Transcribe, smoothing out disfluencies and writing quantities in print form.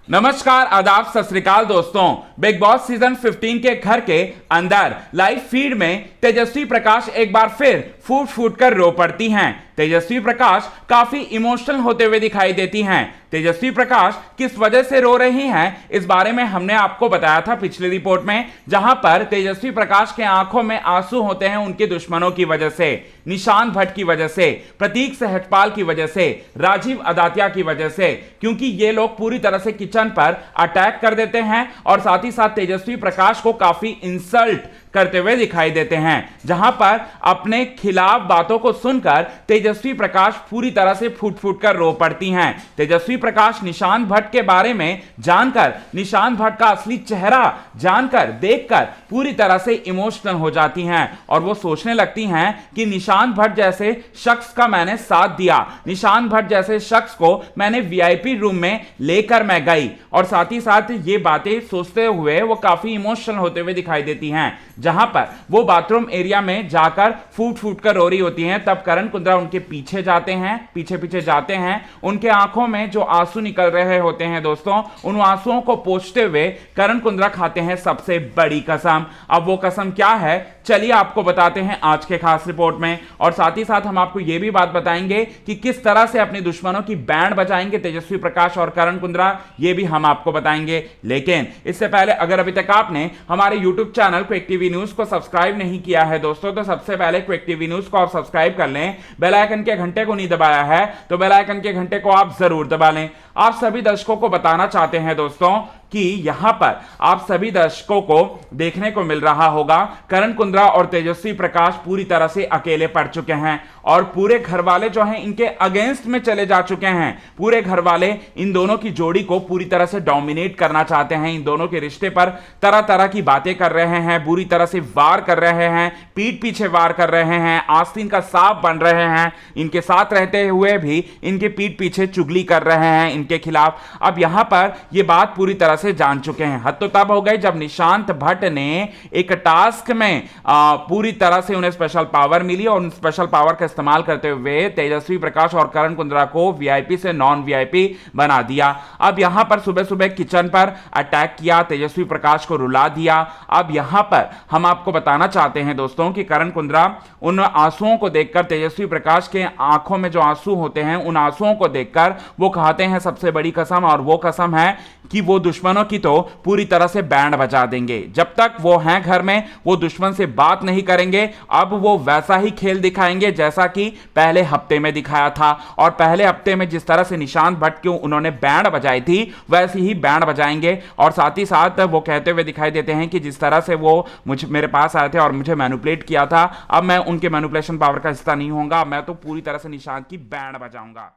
नमस्कार, आदाब, सत श्री अकाल दोस्तों। बिग बॉस सीजन 15 के घर के अंदर लाइव फीड में तेजस्वी प्रकाश एक बार फिर फूट फूट कर रो पड़ती हैं। तेजस्वी प्रकाश काफी इमोशनल होते हुए दिखाई देती हैं। तेजस्वी प्रकाश किस वजह से रो रही हैं, इस बारे में हमने आपको बताया था पिछली रिपोर्ट में, जहां पर तेजस्वी प्रकाश के आंखों में आंसू होते हैं उनके दुश्मनों की वजह से, निशांत भट्ट की वजह से, प्रतीक सहजपाल की वजह से, राजीव अदातिया की वजह से, क्योंकि ये लोग पूरी तरह से किचन पर अटैक कर देते हैं और साथ ही साथ तेजस्वी प्रकाश को काफी इंसल्ट करते हुए दिखाई देते हैं, जहां पर अपने खिलाफ बातों को सुनकर तेजस्वी प्रकाश पूरी तरह से फूट फूट कर रो पड़ती हैं। तेजस्वी प्रकाश निशांत भट्ट के बारे में जानकर, निशांत भट्ट का असली चेहरा जानकर, देखकर पूरी तरह से इमोशनल हो जाती हैं और वो सोचने लगती हैं कि निशांत भट्ट जैसे शख्स का मैंने साथ दिया, निशांत भट्ट जैसे शख्स को मैंने वीआईपी रूम में लेकर मैं गई, और साथ ही साथ ये बातें सोचते हुए वो काफी इमोशनल होते हुए दिखाई देती हैं। जहां पर वो बाथरूम एरिया में जाकर फूट फूट कर रो रही होती हैं, तब करण कुंद्रा उनके पीछे जाते हैं, पीछे पीछे जाते हैं। उनके आंखों में जो आंसू निकल रहे होते हैं दोस्तों, उन आंसुओं को पोंछते हुए करण कुंद्रा खाते हैं सबसे बड़ी कसम। अब वो कसम क्या है, चलिए आपको बताते हैं आज के खास रिपोर्ट में, और साथ ही साथ हम आपको यह भी बात बताएंगे कि किस तरह से अपने दुश्मनों की बैंड बजाएंगे तेजस्वी प्रकाश और करण कुंद्रा, ये भी हम आपको बताएंगे। लेकिन इससे पहले अगर अभी तक आपने हमारे YouTube channel quick TV news को सब्सक्राइब नहीं किया है दोस्तों, तो सबसे पहले क्विक टीवी न्यूज को आप सब्सक्राइब कर लें। बेल आइकन के घंटे को नहीं दबाया है तो बेल आइकन के घंटे को आप जरूर दबा लें। आप सभी दर्शकों को बताना चाहते हैं दोस्तों कि यहां पर आप सभी दर्शकों को देखने को मिल रहा होगा करण कुंद्रा और तेजस्वी प्रकाश पूरी तरह से अकेले पड़ चुके हैं और पूरे घर वाले जो हैं इनके अगेंस्ट में चले जा चुके हैं। पूरे घर वाले इन दोनों की जोड़ी को पूरी तरह से डोमिनेट करना चाहते हैं, इन दोनों के रिश्ते पर तरह तरह की बातें कर रहे हैं, बुरी तरह से वार कर रहे हैं, पीठ पीछे वार कर रहे हैं, आस्तीन का सांप बन रहे हैं, इनके साथ रहते हुए भी इनके पीठ पीछे चुगली कर रहे हैं इनके खिलाफ। अब यहां पर यह बात पूरी तरह से जान चुके हैं। हद तो तब हो गई जब निशांत भट्ट ने एक टास्क में पूरी तरह से उन्हें स्पेशल पावर मिली और उन स्पेशल पावर का इस्तेमाल करते हुए तेजस्वी प्रकाश और करण कुंद्रा को वीआईपी से नॉन वीआईपी बना दिया। अब यहां पर सुबह सुबह किचन पर अटैक किया, तेजस्वी प्रकाश को रुला दिया। अब यहां पर हम आपको बताना चाहते हैं दोस्तों कि करण कुंद्रा उन आंसुओं को देखकर, तेजस्वी प्रकाश के आंखों में जो आंसू होते हैं उन आंसुओं को देखकर वो कहते हैं सबसे बड़ी कसम, और वो कसम है कि वो दुश्मनों की तो पूरी तरह से बैंड बजा देंगे। जब तक वो हैं घर में वो दुश्मन से बात नहीं करेंगे। अब वो वैसा ही खेल दिखाएंगे जैसा कि पहले हफ्ते में दिखाया था, और पहले हफ्ते में जिस तरह से निशांत भट्ट की उन्होंने बैंड बजाई थी वैसी ही बैंड बजाएंगे। और साथ ही साथ वो कहते हुए दिखाई देते हैं कि जिस तरह से वो मेरे पास आए थे और मुझे मैनिपुलेट किया था, अब मैं उनके मैनिपुलेशन पावर का हिस्सा नहीं होऊंगा, मैं तो पूरी तरह से निशांत की बैंड बजाऊंगा।